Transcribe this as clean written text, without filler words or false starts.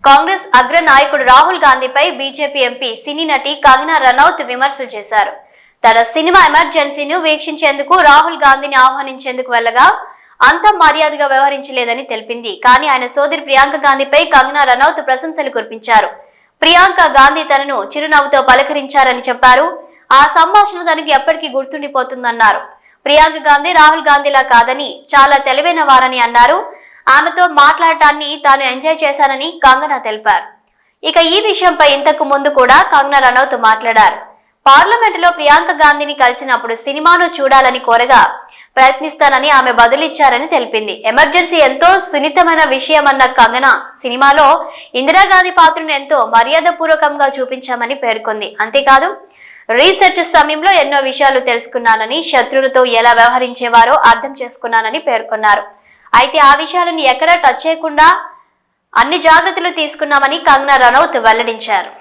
కాంగ్రెస్ అగ్ర నాయకుడు Rahul గాంధీపై BJP MP సినీ నటి కంగనా రనౌత్ విమర్శలు చేశారు. తన సినిమా ఎమర్జెన్సీని వీక్షించేందుకు రాహుల్ గాంధీని ఆహ్వానించేందుకు వెళ్లగా అంత మర్యాదగా వ్యవహరించలేదని తెలిపింది. కానీ ఆయన సోదరి ప్రియాంక గాంధీపై కంగనా రనౌత్ ప్రశంసలు కురిపించారు. ప్రియాంక గాంధీ తనను చిరునవ్వుతో పలకరించారని చెప్పారు. ఆ సంభాషణ తనకి ఎప్పటికీ గుర్తుండిపోతుందన్నారు. ప్రియాంక గాంధీ రాహుల్ గాంధీలా కాదని చాలా తెలివైన వారని అన్నారు. ఆమెతో మాట్లాడటాన్ని తాను ఎంజాయ్ చేశానని కంగనా తెలిపారు. ఇక ఈ విషయంపై ఇంతకు ముందు కూడా కంగనా రనౌత్ మాట్లాడారు. పార్లమెంటులో ప్రియాంక గాంధీని కలిసినప్పుడు సినిమాను చూడాలని కోరగా ప్రయత్నిస్తానని ఆమె బదులిచ్చారని తెలిపింది. ఎమర్జెన్సీ ఎంతో సున్నితమైన విషయమన్న కంగనా సినిమాలో ఇందిరాగాంధీ పాత్రను ఎంతో మర్యాదపూర్వకంగా చూపించామని పేర్కొంది. అంతేకాదు రీసెర్చ్ సమయంలో ఎన్నో విషయాలు తెలుసుకున్నానని, శత్రువులతో ఎలా వ్యవహరించేవారో అర్థం చేసుకున్నానని పేర్కొన్నారు. అయితే ఆ విషయాలను ఎక్కడా టచ్ చేయకుండా అన్ని జాగ్రత్తలు తీసుకున్నామని కంగనా రనౌత్ వెల్లడించారు.